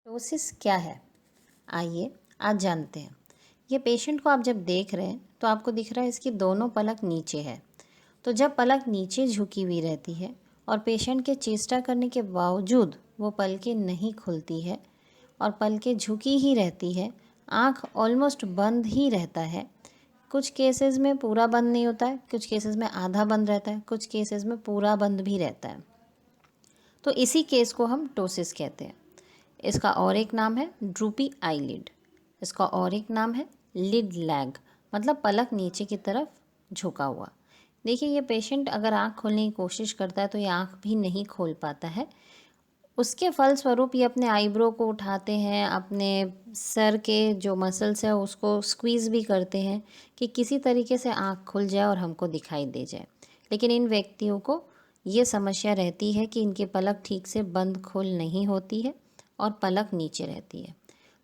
Ptosis क्या है? आइए आज जानते हैं। ये पेशेंट को आप जब देख रहे हैं तो आपको दिख रहा है इसकी दोनों पलक नीचे है। तो जब पलक नीचे झुकी हुई रहती है और पेशेंट के चेष्टा करने के बावजूद वो पलकें नहीं खुलती है और पलकें झुकी ही रहती है, आँख ऑलमोस्ट बंद ही रहता है। कुछ केसेस में पूरा बंद नहीं होता है, कुछ केसेस में आधा बंद रहता है, कुछ केसेस में पूरा बंद भी रहता है। तो इसी केस को हम टोसिस कहते हैं। इसका और एक नाम है ड्रूपी आईलिड। इसका और एक नाम है लिड लैग, मतलब पलक नीचे की तरफ झुका हुआ। देखिए ये पेशेंट अगर आँख खोलने की कोशिश करता है तो ये आँख भी नहीं खोल पाता है। उसके फलस्वरूप ये अपने आईब्रो को उठाते हैं, अपने सर के जो मसल्स है उसको स्क्वीज़ भी करते हैं कि किसी तरीके से आँख खुल जाए और हमको दिखाई दे जाए। लेकिन इन व्यक्तियों को ये समस्या रहती है कि इनकी पलक ठीक से बंद खोल नहीं होती है और पलक नीचे रहती है।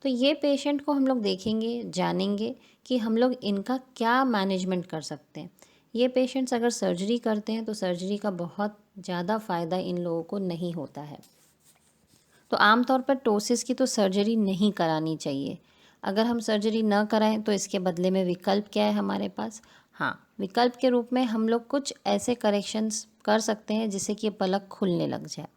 तो ये पेशेंट को हम लोग देखेंगे, जानेंगे कि हम लोग इनका क्या मैनेजमेंट कर सकते हैं। ये पेशेंट्स अगर सर्जरी करते हैं तो सर्जरी का बहुत ज़्यादा फ़ायदा इन लोगों को नहीं होता है। तो आमतौर पर टोसिस की तो सर्जरी नहीं करानी चाहिए। अगर हम सर्जरी न कराएं तो इसके बदले में विकल्प क्या है हमारे पास? हाँ, विकल्प के रूप में हम लोग कुछ ऐसे करेक्शंस कर सकते हैं जिससे कि ये पलक खुलने लग जाए।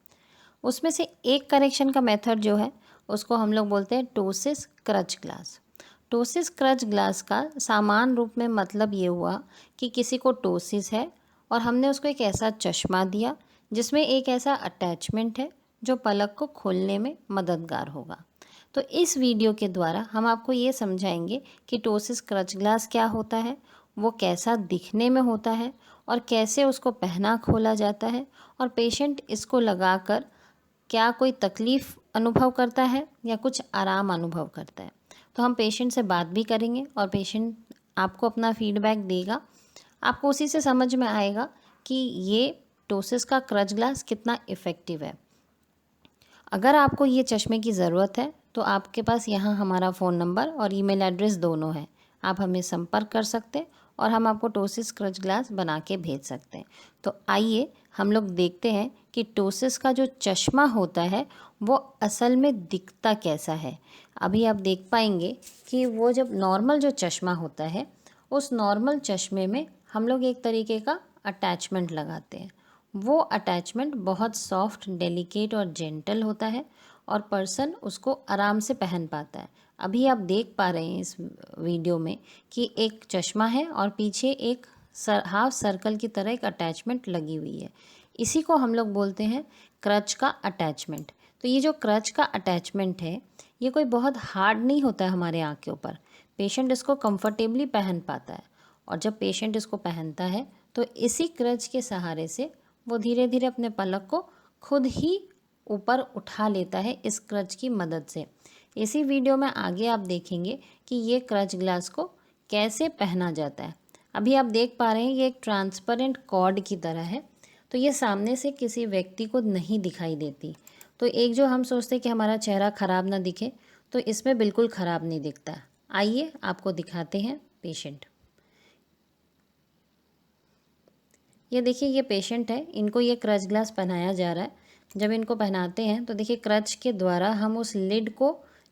उसमें से एक करेक्शन का मेथड जो है उसको हम लोग बोलते हैं टोसिस क्रच ग्लास। टोसिस क्रच ग्लास का सामान्य रूप में मतलब ये हुआ कि किसी को टोसिस है और हमने उसको एक ऐसा चश्मा दिया जिसमें एक ऐसा अटैचमेंट है जो पलक को खोलने में मददगार होगा। तो इस वीडियो के द्वारा हम आपको ये समझाएंगे कि टोसिस क्रच ग्लास क्या होता है, वो कैसा दिखने में होता है और कैसे उसको पहना खोला जाता है और पेशेंट इसको लगाकर क्या कोई तकलीफ़ अनुभव करता है या कुछ आराम अनुभव करता है। तो हम पेशेंट से बात भी करेंगे और पेशेंट आपको अपना फीडबैक देगा। आपको उसी से समझ में आएगा कि ये टोसिस का क्रच ग्लास कितना इफ़ेक्टिव है। अगर आपको ये चश्मे की ज़रूरत है तो आपके पास यहाँ हमारा फ़ोन नंबर और ईमेल एड्रेस दोनों है। आप हमें संपर्क कर सकते हैं और हम आपको टोसिस क्रच ग्लास बना के भेज सकते हैं। तो आइए हम लोग देखते हैं कि टोसिस का जो चश्मा होता है वो असल में दिखता कैसा है। अभी आप देख पाएंगे कि वो जब नॉर्मल जो चश्मा होता है उस नॉर्मल चश्मे में हम लोग एक तरीके का अटैचमेंट लगाते हैं। वो अटैचमेंट बहुत सॉफ्ट, डेलिकेट और जेंटल होता है और पर्सन उसको आराम से पहन पाता है। अभी आप देख पा रहे हैं इस वीडियो में कि एक चश्मा है और पीछे एक हाफ सर्कल की तरह एक अटैचमेंट लगी हुई है। इसी को हम लोग बोलते हैं क्रच का अटैचमेंट। तो ये जो क्रच का अटैचमेंट है ये कोई बहुत हार्ड नहीं होता है हमारे आँख के ऊपर। पेशेंट इसको कंफर्टेबली पहन पाता है और जब पेशेंट इसको पहनता है तो इसी क्रच के सहारे से वो धीरे धीरे अपने पलक को खुद ही ऊपर उठा लेता है इस क्रच की मदद से। इसी वीडियो में आगे आप देखेंगे कि ये क्रच ग्लास को कैसे पहना जाता है। अभी आप देख पा रहे हैं ये एक ट्रांसपेरेंट कॉर्ड की तरह है, तो ये सामने से किसी व्यक्ति को नहीं दिखाई देती। तो एक जो हम सोचते हैं कि हमारा चेहरा ख़राब ना दिखे, तो इसमें बिल्कुल ख़राब नहीं दिखता। आइए आपको दिखाते हैं पेशेंट। ये देखिए ये पेशेंट है, इनको ये क्रच ग्लास पहनाया जा रहा है। जब इनको पहनाते हैं तो देखिए क्रच के द्वारा हम उस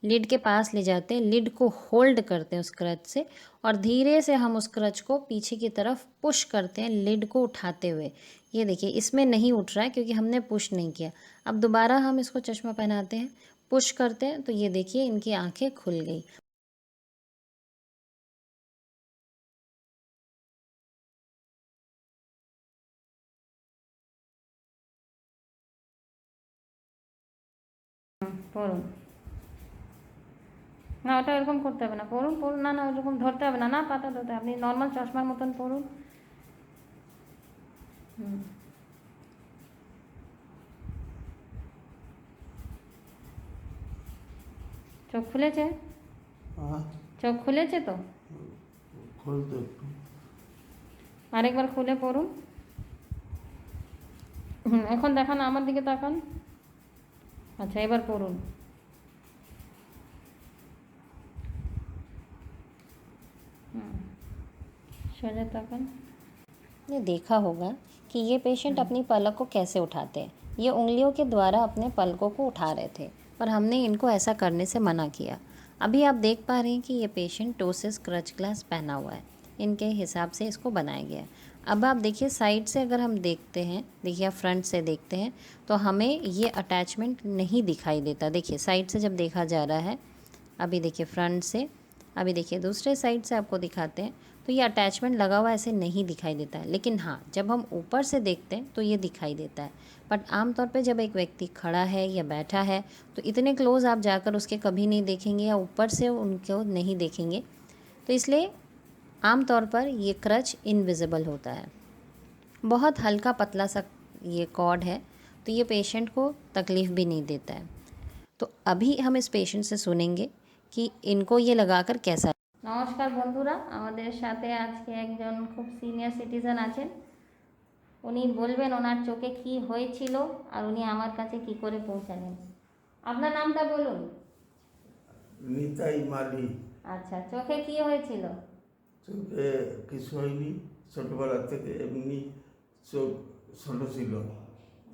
लिड के पास ले जाते हैं, लिड को होल्ड करते हैं उस क्रच से और धीरे से हम उस क्रच को पीछे की तरफ पुश करते हैं लिड को उठाते हुए। ये देखिए इसमें नहीं उठ रहा है क्योंकि हमने पुश नहीं किया। अब दोबारा हम इसको चश्मा पहनाते हैं, पुश करते हैं तो ये देखिए इनकी आँखें खुल गई। পড়ুন না, ওটা এরকম করতে হবে না। পড়ুন পড়ুন, না না ওরকম ধরতে হবে না, না পাতা ধরতে, আপনি নর্মাল চশমার মতন পড়ুন। হুম, চোখ খুলেছে? চোখ খুলেছে তো? খুলতে একটু আরেকবার খুলে পড়ুন। এখন দেখান, আমার দিকে তাকান। আচ্ছা এবার পড়ুন। सोजा ताकन। ने देखा होगा कि ये पेशेंट अपनी पलक को कैसे उठाते हैं। ये उंगलियों के द्वारा अपने पलकों को उठा रहे थे। पर हमने इनको ऐसा करने से मना किया। अभी आप देख पा रहे हैं कि ये पेशेंट टोसिस क्रच ग्लास पहना हुआ है, इनके हिसाब से इसको बनाया गया है। अब आप देखिए साइड से अगर हम देखते हैं, देखिए आप फ्रंट से देखते हैं तो हमें ये अटैचमेंट नहीं दिखाई देता। देखिए साइड से जब देखा जा रहा है, अभी देखिए फ्रंट से, अभी देखिए दूसरे साइड से आपको दिखाते हैं तो ये अटैचमेंट लगा हुआ ऐसे नहीं दिखाई देता है। लेकिन हाँ, जब हम ऊपर से देखते हैं तो ये दिखाई देता है। बट आमतौर पे जब एक व्यक्ति खड़ा है या बैठा है तो इतने क्लोज़ आप जाकर उसके कभी नहीं देखेंगे या ऊपर से उनको नहीं देखेंगे। तो इसलिए आम तौर पर ये क्रच इनविजिबल होता है। बहुत हल्का पतला सा ये कॉर्ड है, तो ये पेशेंट को तकलीफ़ भी नहीं देता है। तो अभी हम इस पेशेंट से सुनेंगे कि इनको ये लगाकर कैसा। নমস্কার বন্ধুরা, আমাদের সাথে আজকে একজন খুব সিনিয়র সিটিজেন আছেন। উনি বলবেন ওনার চোখে কি হয়েছিল আর উনি আমার কাছে কি করে পৌঁছালেন। আপনার নামটা বলুন। নিতাই মালি। আচ্ছা, চোখে কি হয়েছিল? চোখে কিছু হয়নি, ছোটবেলা থেকে এমনি চোখ ছোট ছিল।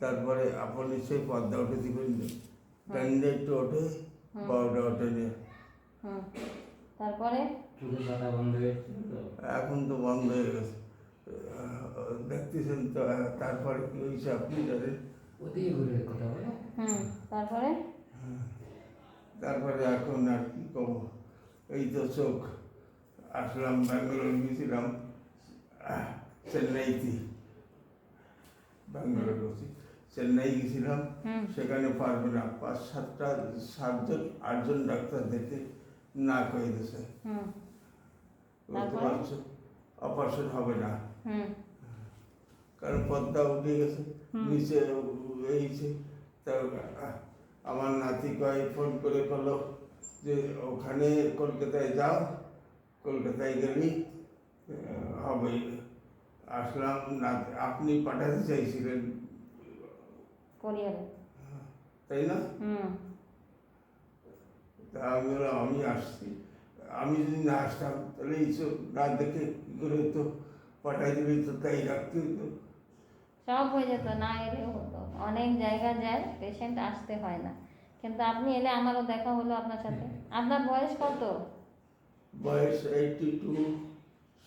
তারপরে আপন নিশ্চয়ই পর্দা উঠে দিবেন, ডাইনটা একটু ওঠে, বারোটা ওঠেনি। তারপরে এখন তো বন্ধ হয়ে গেছে, দেখতেছেন তো। তারপরে কি হয়েছে আপনি জানেন? তারপরে তারপরে এখন আর কি কব, এই তো চোখ আসলাম, ব্যাঙ্গালোর গেছিলাম, চেন্নাইতে, ব্যাঙ্গালোর গেছি, চেন্নাই গেছিলাম। সেখানে পারবে না, 5-7টা সার্জন 8জন ডাক্তার দেখে না কয়ে দিয়েছে, অপারেশন হবে না, কারণ পর্দা উঠে গেছে, নিচে এইছে। তা আমার নাতি কয় ফোন করে বললো যে ওখানে কলকাতায় যাও, কলকাতায় গেলেই হবে। আসলাম, আপনি পাঠাতে চাইছিলেন কোরিয়ারে, তাই না? তা আমি বললাম আমি আসছি, আমি যদি না আসতাম তাহলে এইসব না দেখে কী করে তো পাঠাই দিলে তো, তাই রাখতে হতো। সব হয়ে যেত, না এলেও হতো। অনেক জায়গা যায়, পেশেন্ট আসতে হয় না, কিন্তু আপনি এলে আমারও দেখা হলো আপনার সাথে। আপনার বয়স কত? বয়স 82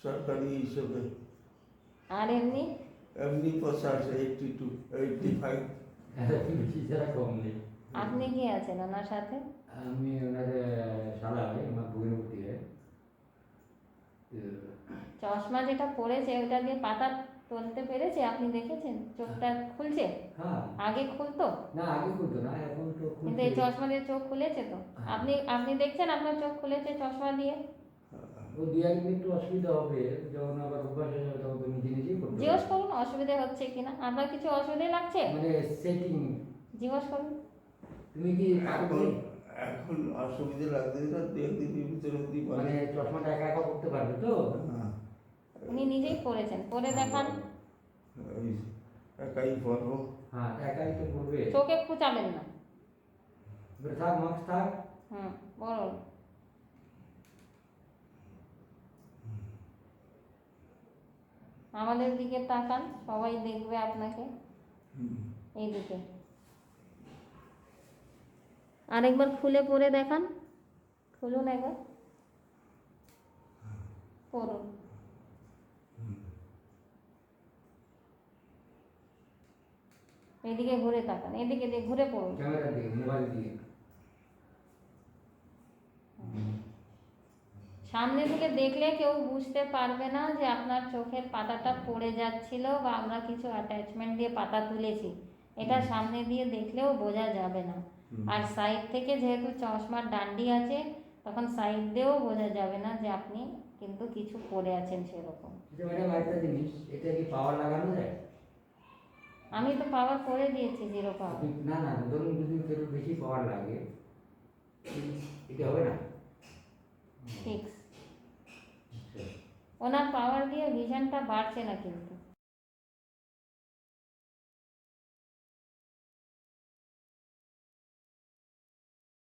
সরকারি হিসেবে, আর এমনি? এমনি 50, 82, 85। আপনি কি আছেন ওনার সাথে? আমি ওনার শালা হয়, আমার ভগ্নিপতি হয়। চশমা যেটা পড়েছে ওটা দিয়ে পাতা তুলতে পেরেছে? আপনি দেখেছেন চোখটা খুলছে? হ্যাঁ, আগে খুলতো না আগে খুলতো না, এখন তো কিন্তু এই চশমা দিয়ে চোখ খুলেছে তো? আপনি আপনি দেখছেন আপনার চোখ খুলেছে চশমা দিয়ে? ও দিয়ে একটু অসুবিধা হবে, যখন আবার অভ্যাস হয়ে যাবে তখন তো নিজে নিজেই করতে জিজ্ঞেস করুন অসুবিধা হচ্ছে কিনা। আপনার কিছু অসুবিধা লাগছে? মানে সেটিং জিজ্ঞেস করুন। তুমি কি এখন অসুবিধা লাগছে না, 2-3 ভিতরে মানে চশমাটা একা একা করতে পারবে তো? উনি নিজেই পড়েছেন, পরে দেখান। একাই পড়বো। হ্যাঁ, একাই তো করবে। চোখে খুঁচাবেন না। থাক, মাস্ক থাক। বলুন। আমাদের দিকে তাকান, সবাই দেখবে আপনাকে। এইদিকে আরেকবার খুলে পড়ে দেখান, খুলুন একবার, পড়ুন। এদিকে ঘুরে তাকান, এদিকে দিয়ে ঘুরে পড়ুন, ক্যামেরার দিকে, মোবাইল দিকে। সামনে থেকে দেখলে কেউ বুঝতে পারবে না যে আপনার চোখের পাতাটা পড়ে যাচ্ছিল বা আমরা কিছু অ্যাটাচমেন্ট দিয়ে পাতা তুলেছি, এটা সামনে দিয়ে দেখলেও বোঝা যাবে না। আর সাইড থেকে যেহেতু চশমার ডান্ডি আছে, তখন সাইড দিয়েও বোঝা যাবে না যে আপনি কিন্তু কিছু পড়ে আছেন সেরকম। ম্যাডাম একটা জিনিস, এটা কি পাওয়ার লাগানো যায়? আমি তো পাওয়ার করে দিয়েছি 0 পাওয়ার। না না, ধরুন যদি একটু বেশি পাওয়ার লাগে, এটা হবে না? ঠিক, ওনার পাওয়ার দিয়ে ভিশনটা বাড়ছে না কিন্তু।